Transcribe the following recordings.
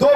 2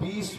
20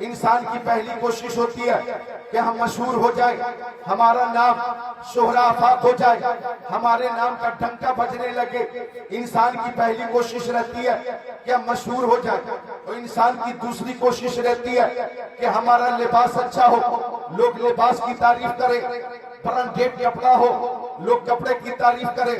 انسان کی پہلی کوشش ہوتی ہے کہ ہم مشہور ہو جائیں، ہمارا نام شہرہ آفاق ہو جائے، ہمارے نام کا ڈنکا بجنے لگے۔ انسان کی پہلی کوشش رہتی ہے کہ ہم مشہور ہو جائیں، اور انسان کی دوسری کوشش رہتی ہے کہ ہمارا لباس اچھا ہو، لوگ لباس کی تعریف کریں، برانڈیڈ کپڑا ہو، لوگ کپڑے کی تعریف کریں،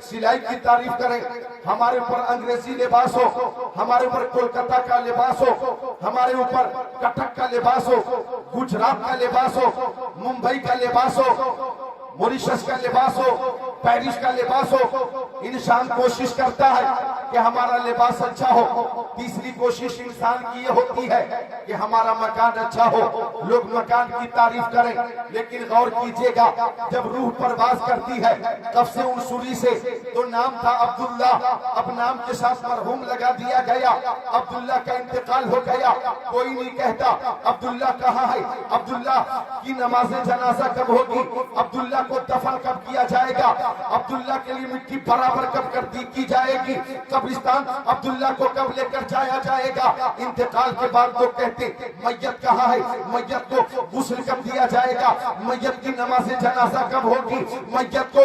سلائی کی تعریف کریں، ہمارے اوپر انگریزی لباس ہو، ہمارے اوپر کولکتہ کا لباس ہو، ہمارے اوپر کٹک کا لباس ہو، گجرات کا لباس ہو، ممبئی کا لباس ہو، موریشس کا لباس ہو، پیرس کا لباس ہو۔ انسان کوشش کرتا ہے کہ ہمارا لباس اچھا ہو۔ تیسری کوشش انسان کی یہ ہوتی ہے کہ ہمارا مکان اچھا ہو، لوگ مکان کی تعریف کریں۔ لیکن غور کیجئے گا، جب روح پرواز کرتی ہے قفص عنصری سے، تو نام تھا عبداللہ، اب نام کے ساتھ مرحوم لگا دیا گیا، عبداللہ کا انتقال ہو گیا۔ کوئی نہیں کہتا عبداللہ کہاں ہے، عبداللہ کی نماز جنازہ کب ہوگی، عبداللہ کو دفن کب کیا جائے گا، عبداللہ کے لیے مٹی برابر کب کر دی کی جائے گی، قبرستان عبداللہ کو کب لے کر جایا جائے گا۔ انتقال کے بعد وہ کہتے میت کہاں ہے، میت کو غسل کب دیا جائے گا، میت کی نماز جنازہ کب ہوگی، میت کو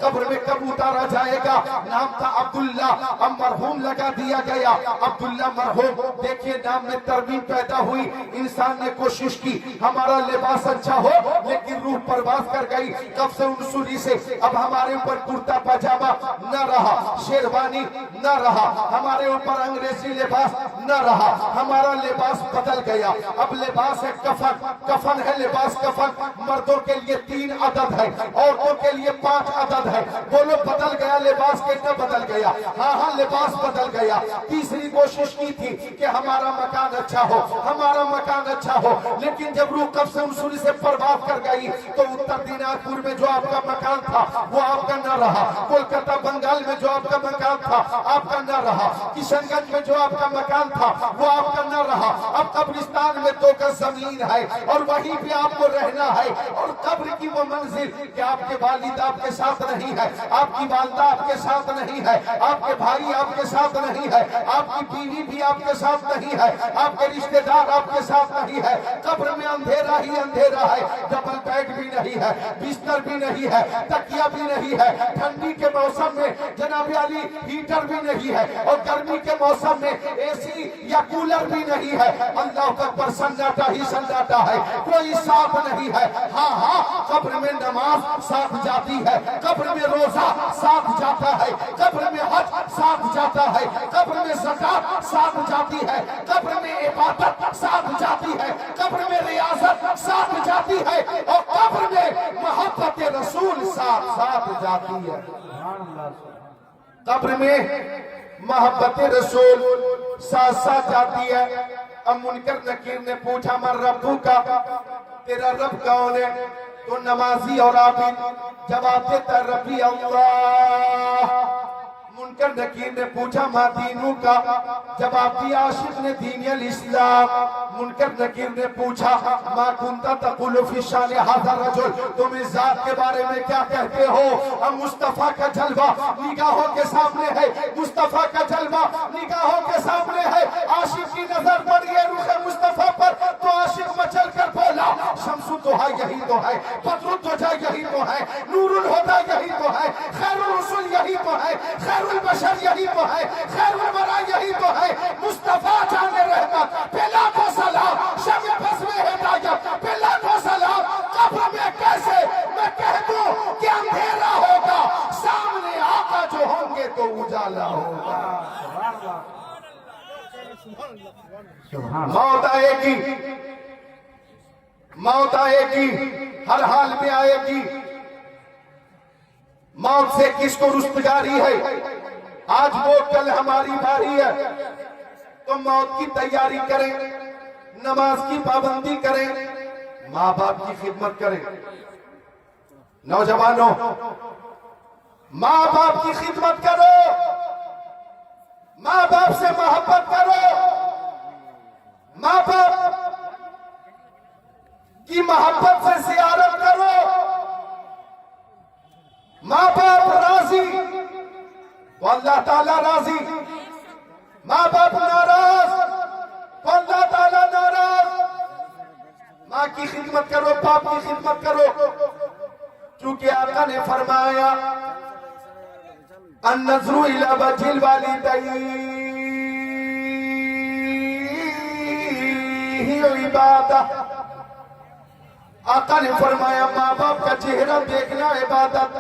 قبر میں کب اتارا جائے گا۔ نام تھا عبداللہ، اب مرحوم لگا دیا گیا، عبداللہ مرحوم۔ دیکھیے نام میں ترمیم پیدا ہوئی، انسان نے کوشش کی ہمارا لباس اچھا ہو، لیکن روح پرواز کر گئی قفص عنصری سے۔ اب ہمارے اوپر کرتا پاجامہ نہ رہا، شیروانی نہ رہا، ہمارے اوپر انگریزی لباس نہ رہا، ہمارا لباس بدل گیا۔ اب لباس ہے کفن، کفن ہے لباس کفن۔ مردوں کے لیے 3 عدد ہے، عورتوں کے لیے 5 عدد ہے۔ بولو بدل گیا لباس کہ نہ بدل گیا؟ ہاں ہاں لباس بدل گیا۔ تیسری کوشش کی تھی کہ ہمارا مکان اچھا ہو، ہمارا مکان اچھا ہو، لیکن جب روح قفص عنصری سے پرواز کر گئی تو اتر دیناجپور میں جو آپ کا مکان تھا وہ آپ کا نہ رہا، کولکتہ بنگال میں جو آپ کا مکان تھا آپ کا نہ رہا، کشن گنج میں جو آپ کا مکان تھا وہ آپ کا نہ رہا۔ اب قبرستان میں 2 گز زمین ہے اور وہیں پہ آپ کو رہنا ہے، اور قبر کی وہ منزل کہ آپ کے والد آپ کے ساتھ نہیں ہے، آپ کی والدہ آپ کے ساتھ نہیں ہے، آپ کے بھائی آپ کے ساتھ نہیں ہے، آپ کی بیوی بھی آپ کے ساتھ نہیں ہے، آپ کے رشتہ دار آپ کے ساتھ نہیں ہے۔ قبر میں اندھیرا ہی اندھیرا ہے، ڈبل بیڈ بھی نہیں ہے، بستر بھی نہیں ہے، تکیہ بھی نہیں ہے، ٹھنڈی کے موسم میں جناب علی ہیٹر بھی نہیں ہے، اور گرمی کے موسم میں اے سی یا کولر بھی نہیں ہے۔ اللہ اکبر، سناٹا ہی سناٹا ہے، کوئی ساتھ نہیں ہے۔ ہاں ہاں قبر میں نماز ساتھ جاتی ہے، قبر میں روزہ ساتھ جاتا ہے، قبر میں حج ساتھ جاتا ہے، قبر میں زکات ساتھ جاتی ہے، قبر میں عبادت ساتھ جاتی ہے، قبر میں ریاضت ساتھ جاتی ہے، اور قبر میں محبت رسول ساتھ جاتی ہے۔ قبر میں محبت رسول ساتھ جاتی ہے۔ اب منکر نکیر نے پوچھا من ربو کا، تیرا رب کون ہے؟ تو نمازی اور عابد جواب دیتا ربی اللہ۔ منکر نکیر نے پوچھا ما دینو کا، جواب دیا عاشق نے دین الاسلام۔ منکر نکیر نے پوچھا ما کنتا تقول فی شان ھذا الرجل، تم اس ذات کے بارے میں کیا کہتے ہو؟ اب مصطفیٰ کا جلوہ نگاہوں کے سامنے ہے، مصطفیٰ کا جلوہ نگاہوں کے سامنے ہے۔ عاشق کی نظر پڑی ہے رخ مصطفیٰ پر تو عاشق مچل کر بولا شمس الضحیٰ یہی تو ہے، بدر الدجیٰ یہی تو ہے، نور الہدیٰ یہی تو ہے، خیر الرسل یہی تو ہے، خیر البشر یہی تو ہے، خیر الورا یہی تو ہے۔ مصطفیٰ جان رحمت پہ لاکھوں سلام، شمع بزم ہدایت پہ لاکھوں سلام۔ قبر میں کیسے میں کہہ دوں کہ اندھیرا ہوگا، سامنے آقا جو ہوں گے تو اجالا ہوگا۔ موت آئے گی، موت آئے گی، ہر حال میں آئے گی۔ موت سے کس کو رستگاری ہے؟ آج وہ کل ہماری باری ہے، تو موت کی تیاری کریں، نماز کی پابندی کریں، ماں باپ کی خدمت کریں۔ نوجوانوں ماں باپ کی خدمت کرو، ماں باپ سے محبت کرو، ماں باپ کی محبت سے زیارت کرو۔ ماں باپ راضی تو اللہ تعالیٰ راضی، ماں باپ ناراض تو اللہ تعالیٰ ناراض۔ ماں کی خدمت کرو، باپ کی خدمت کرو، کیونکہ آقا نے فرمایا النظر الی وجہ الوالدین عبادہ، آقا نے فرمایا ماں باپ کا چہرہ دیکھنا عبادت۔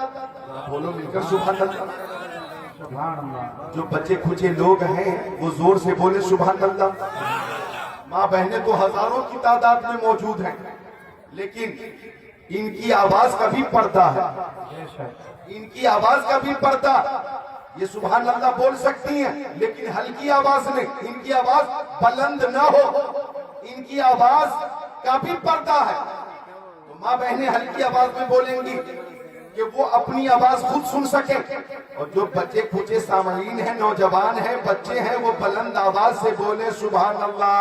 بولو مل کر سبحان اللہ۔ جو بچے کھچے لوگ ہیں وہ زور سے بولے سبحان اللہ۔ ماں بہنیں تو ہزاروں کی تعداد میں موجود ہیں، لیکن ان کی آواز کا بھی پردہ ہے، ان کی آواز کا بھی پردہ۔ یہ سبحان اللہ بول سکتی ہیں لیکن ہلکی آواز میں، ان کی آواز بلند نہ ہو، ان کی آواز کا بھی پردہ ہے۔ تو ماں بہنیں ہلکی آواز میں بولیں گی کہ وہ اپنی آواز خود سن سکیں، اور جو بچے کچے سامعین ہیں، نوجوان ہیں، بچے ہیں، وہ بلند آواز سے بولے سبحان اللہ۔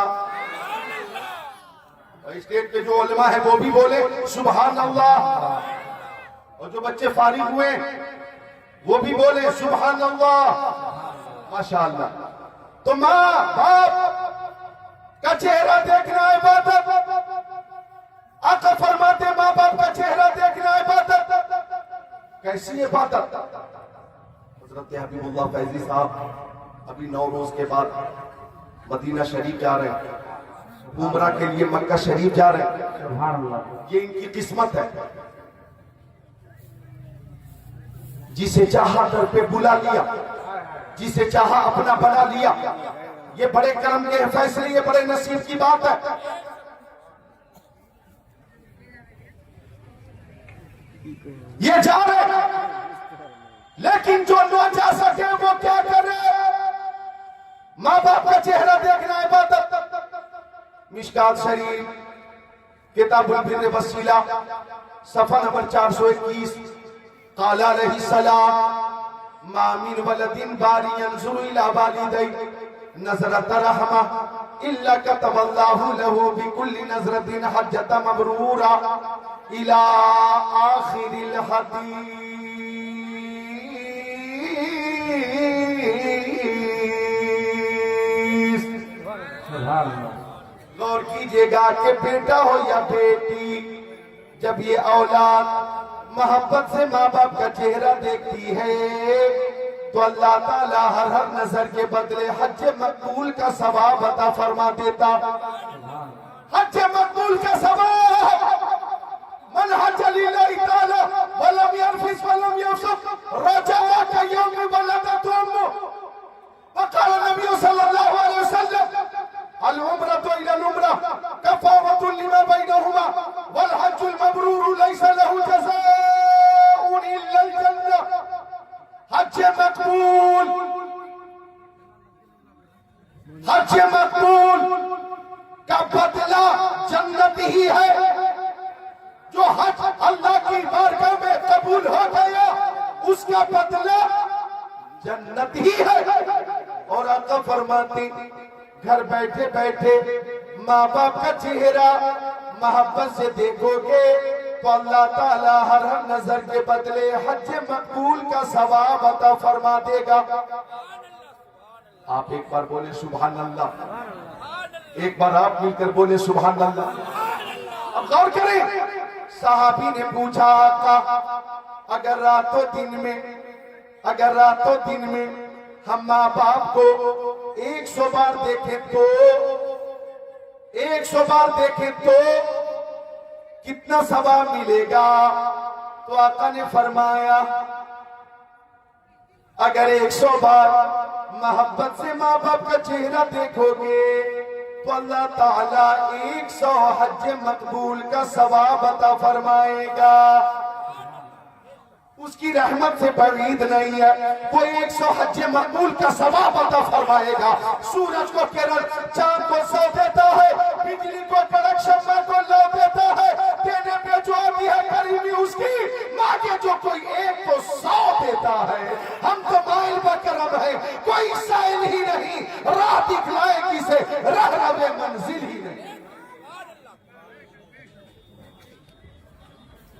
اور اسٹیج پہ جو علماء ہیں وہ بھی بولے سبحان اللہ، اور جو بچے فارغ ہوئے وہ بھی بولے سبحان اللہ۔ ماشاءاللہ۔ تو ماں باپ کا چہرہ دیکھنا عبادت۔ آقا فرماتے ماں باپ کا چہرہ دیکھنا عبادت۔ کیسی عبادت؟ حضرت حبیب اللہ فیضی صاحب ابھی 9 روز کے بعد مدینہ شریف جا رہے ہیں، عمرہ کے لیے مکہ شریف جا رہے ہیں۔ سبحان اللہ۔ یہ ان کی قسمت ہے، جسے چاہا در پہ بلا لیا، جسے چاہا اپنا بنا لیا۔ یہ بڑے کرم کے فیصلے، یہ بڑے نصیب کی بات ہے۔ یہ جا رہے لیکن جو نہ جا سکے وہ کیا کرے؟ ماں باپ کا چہرہ دیکھنا عبادت۔ مشکات شریف کتاب البر والصلہ صفحہ نمبر 421، قال علیہ السلام ما من ولد بار ينظر الى والديه نظرۃ رحمہ الا كتب الله له بكل نظرۃ حجۃ مبرورہ الى آخر الحدیث۔ غور کیجئے گا کہ بیٹا ہو یا بیٹی، جب یہ اولاد محبت سے ماں باپ کا چہرہ دیکھتی ہے تو اللہ تعالیٰ ہر نظر کے بدلے حج مقبول کا ثواب عطا فرما دیتا۔ حج مقبول کا ثواب، من حج للہ تعالیٰ ولم يرفث ولم يفسق رجع كيوم ولدته امه۔ وقال النبي صلی اللہ علیہ وسلم العمرة إلى العمرة كفارة لما بينهما والحج المبرور ليس له جزاء إلا الجنة۔ حج مقبول، حج مقبول کا بدلہ جنت ہی ہے۔ جو حج اللہ کی بارگاہ میں قبول ہو گیا اس کا بدلہ جنت ہی ہے۔ اور آقا فرماتے گھر بیٹھے بیٹھے ماں باپ کا چہرہ محبت سے دیکھو گے تو اللہ تعالیٰ ہر نظر کے بدلے حج مقبول کا ثواب عطا فرما دے گا۔ آپ ایک بار بولے سبحان اللہ، ایک بار آپ مل کر بولے سبحان اللہ۔ اب غور کریں، صحابی نے پوچھا آقا اگر رات و دن میں ہم ماں باپ کو 100 بار دیکھیں تو 100 بار دیکھیں تو کتنا ثواب ملے گا؟ تو آقا نے فرمایا اگر 100 بار محبت سے ماں باپ کا چہرہ دیکھو گے تو اللہ تعالیٰ 100 حج مقبول کا ثواب عطا فرمائے گا۔ اس کی رحمت سے بعید نہیں ہے، وہ 100 حج مقبول کا ثواب عطا فرمائے گا۔ سورج کو کرن چاند کو سو دیتا ہے، بجلی کو کڑک شمع کو لو دیتا ہے، دینے پہ جو آتی ہے کریمی اس کی، مانگے جو کوئی ایک کو 100 دیتا ہے۔ ہم تو مائل بکرم ہیں، کوئی سائل ہی نہیں، راہ دکھلائے کسے رہنم منزل ہی نہیں۔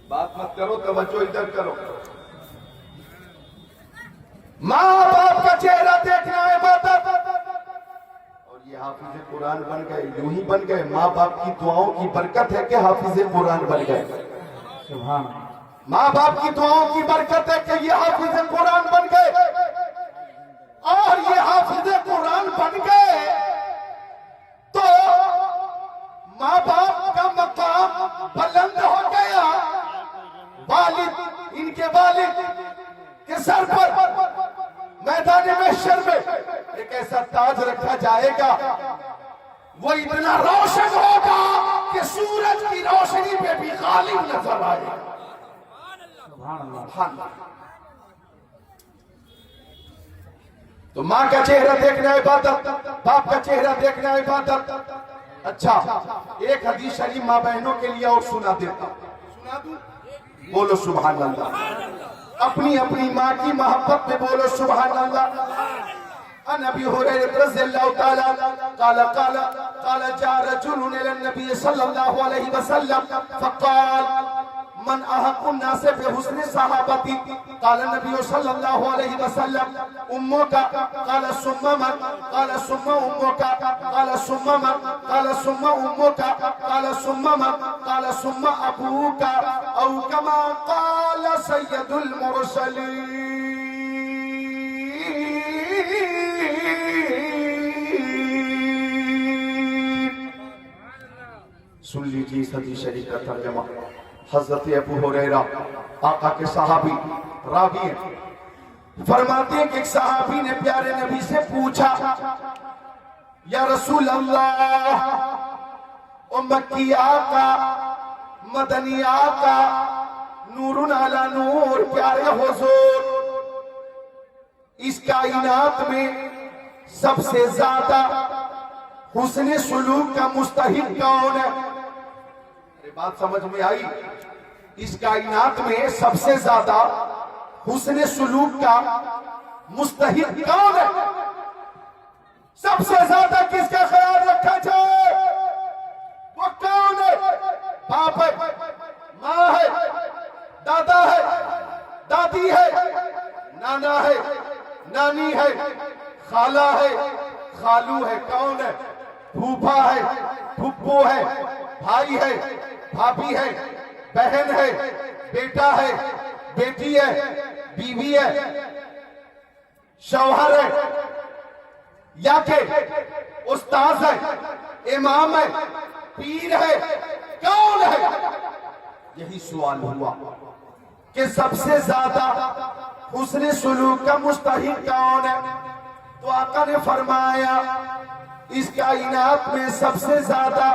بات مت کرو، توجہ ادھر کرو۔ ماں باپ کا چہرہ دیکھنا عبادت، اور یہ حافظ قرآن بن گئے، یوں ہی بن گئے، ماں باپ کی دعاؤں کی برکت ہے کہ حافظ قرآن بن گئے. سبحان ماں باپ کی دعاؤں کی برکت ہے کہ یہ حافظ قرآن بن گئے. اور یہ حافظ قرآن بن گئے تو ماں باپ کا مقام بلند ہو گیا. والد، ان کے والد کے سر پر میدان محشر میں ایک ایسا تاج رکھا جائے گا، وہ اتنا روشن ہوگا کہ سورج کی روشنی پہ بھی غالب نظر آئے گا. اللہ. تو ماں کا چہرہ دیکھنا عبادت، باپ کا چہرہ دیکھنا عبادت. اچھا، ایک حدیث شریف ماں بہنوں کے لیے اور سنا دیتا ہوں. سنا دوں؟ بولو سبحان اللہ. اپنی اپنی ماں کی محبت میں بولو سبحان اللہ. عن ابی ہریرہ رضی اللہ تعالی قال جاء رجل الى النبي صلی اللہ علیہ وسلم فقال من احق الناس بحسن صحابتی. قال النبي صلی اللہ علیہ وسلم امك. قال ثم من؟ قال ثم امك. قال ثم من؟ قال ثم امك. قال ثم من؟ قال ثم ابوك. او كما قال سید المرسلین. سن لیجیے اس حدیث شریف کا ترجمہ. حضرت ابو ہریرہ آقا کے صحابی راوی ہیں، فرماتے ہیں کہ ایک صحابی نے پیارے نبی سے پوچھا، یا رسول اللہ، او مکی آقا، مدنی آقا، نور علی نور، پیارے حضور، اس کائنات میں سب سے زیادہ حسن سلوک کا مستحق کون ہے؟ بات سمجھ میں آئی؟ اس کائنات میں سب سے زیادہ حسن سلوک کا مستحق کون ہے؟ سب سے زیادہ کس کا خیال رکھا جائے؟ وہ کون ہے؟ باپ ہے، ماں ہے، دادا ہے، دادی ہے، نانا ہے، نانی ہے، خالہ ہے، خالو ہے. کون ہے؟ پھوپھا ہے، پھپھو ہے، بھائی ہے، بھابھی ہے، بہن ہے، بیٹا ہے، بیٹی ہے، بیوی ہے، شوہر ہے، یا کہ استاذ ہے، امام ہے، پیر ہے. کون ہے؟ یہی سوال ہوا کہ سب سے زیادہ حسن سلوک کا مستحق کون ہے؟ تو آقا نے فرمایا اس کائنات میں سب سے زیادہ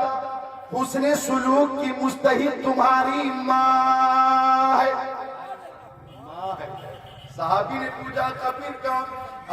حسن سلوک کی مستحق تمہاری ماں ہے. صحابی نے پوچھا پھر کون؟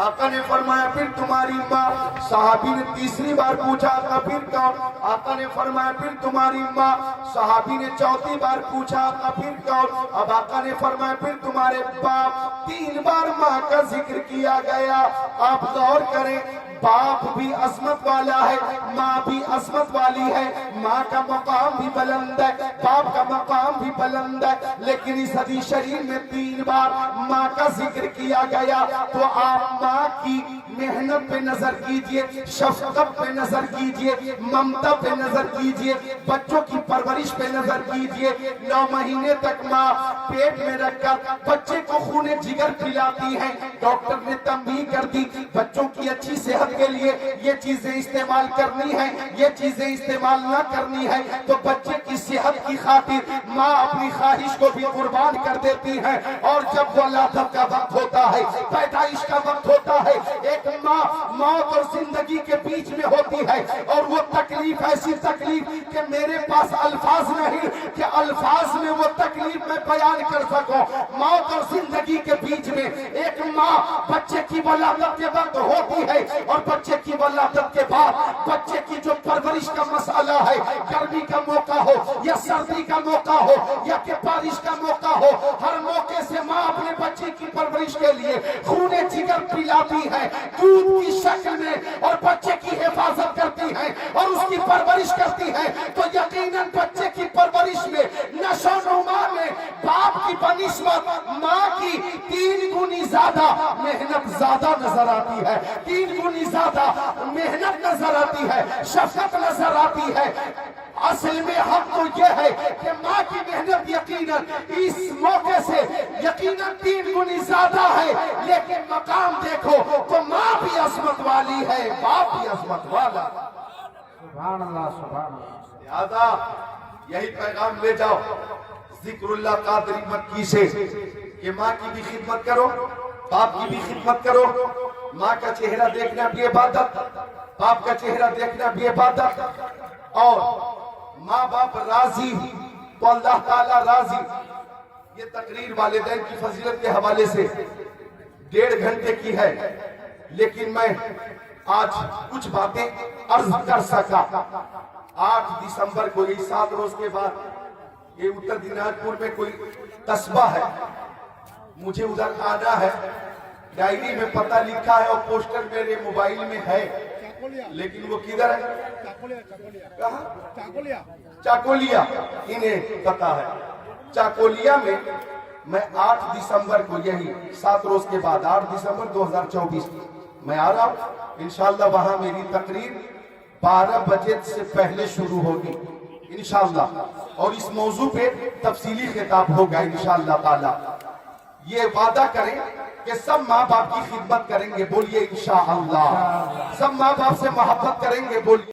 آقا نے فرمایا پھر تمہاری ماں. صحابی نے تیسری بار پوچھا پھر کون؟ آقا نے فرمایا پھر تمہاری ماں. صحابی نے چوتھی بار پوچھا پھر کون؟ اب آقا نے فرمایا پھر تمہارے باپ. 3 بار ماں کا ذکر کیا گیا. آپ غور کریں، باپ بھی عظمت والا ہے، ماں بھی عظمت والی ہے. ماں کا مقام بھی بلند ہے، باپ کا مقام بھی بلند ہے، لیکن اس حدیث شریف میں 3 بار ماں کا ذکر کیا گیا. تو آپ ماں کی محنت پہ نظر کیجئے، شفقت پہ نظر کیجئے، ممتا پہ نظر کیجئے، بچوں کی پرورش پہ نظر کیجئے. 9 مہینے تک ماں پیٹ میں رکھ کر بچے کو خون جگر پلاتی ہے. ڈاکٹر نے تنبیہ کر دی بچوں کی اچھی صحت کے لیے یہ چیزیں استعمال کرنی ہے، یہ چیزیں استعمال نہ کرنی ہے. تو بچے کی صحت کی خاطر ماں اپنی خواہش کو بھی قربان کر دیتی ہے. اور جب ولادت کا وقت ہوتا ہے، پیدائش کا وقت ہوتا ہے، ایک ماں موت اور زندگی کے بیچ میں ہوتی ہے. اور وہ تکلیف ایسی تکلیف کہ میرے پاس الفاظ نہیں کہ الفاظ میں وہ تکلیف میں بیان کر سکوں. موت اور زندگی کے بیچ میں ایک ماں بچے کی ولادت کے وقت ہوتی ہے، اور بچے کی ولادت کے بعد بچے کی جو پرورش کا مسئلہ ہے، گرمی کا موقع ہو یا سردی کا موقع ہو یا کہ بارش کا موقع ہو، ہر موقع سے ماں اپنے بچے کی پرورش کے لیے خون جگر پلاتی ہے دودھ کی شکل میں، اور بچے کی حفاظت کرتی ہے اور اس کی پرورش کرتی ہے. تو یقیناً بچے کی پرورش میں، نشو و نما میں باپ کی بنسبت ماں کی 3 گنی زیادہ محنت زیادہ نظر آتی ہے، 3 گنی زیادہ محنت نظر آتی ہے، شفقت نظر آتی ہے۔ اصل میں حق تو یہ ہے کہ ماں کی محنت یقیناً اس موقع سے یقیناً 3 گنی زیادہ ہے، لیکن مقام دیکھو تو ماں بھی عظمت والی ہے، باپ بھی عظمت والا۔ سبحان اللہ سبحان اللہ۔ لہذا یہی پیغام لے جاؤ ذکر اللہ قادری مکی سے کہ ماں کی بھی خدمت کرو، باپ کی بھی خدمت کرو۔ ماں کا چہرہ دیکھنا بھی عبادت، باپ کا چہرہ دیکھنا بھی عبادت، اور ماں باپ راضی تو اللہ تعالیٰ راضی۔ یہ تقریر والدین کی فضیلت کے حوالے سے 1.5 گھنٹے کی ہے، لیکن میں آج کچھ باتیں عرض کر سکا۔ 8 دسمبر کو یہ 7 روز کے بعد یہ اتر دیناج پور میں کوئی قصبہ ہے، مجھے ادھر آنا ہے۔ ڈائری میں پتہ لکھا ہے اور پوسٹر میرے موبائل میں ہے، لیکن وہ کدھر ہے؟ کہاں؟ چاکولیا، انہیں پتہ ہے۔ چاکولیا میں 8 دسمبر کو یہی 7 روز کے بعد 8 دسمبر 2024 میں آ رہا ہوں۔ انشاءاللہ وہاں میری تقریر 12 بجے سے پہلے شروع ہوگی انشاءاللہ، اور اس موضوع پہ تفصیلی خطاب ہوگا انشاءاللہ تعالی۔ یہ وعدہ کریں کہ سب ماں باپ کی خدمت کریں گے، بولیے انشاءاللہ۔ سب ماں باپ سے محبت کریں گے، بولیے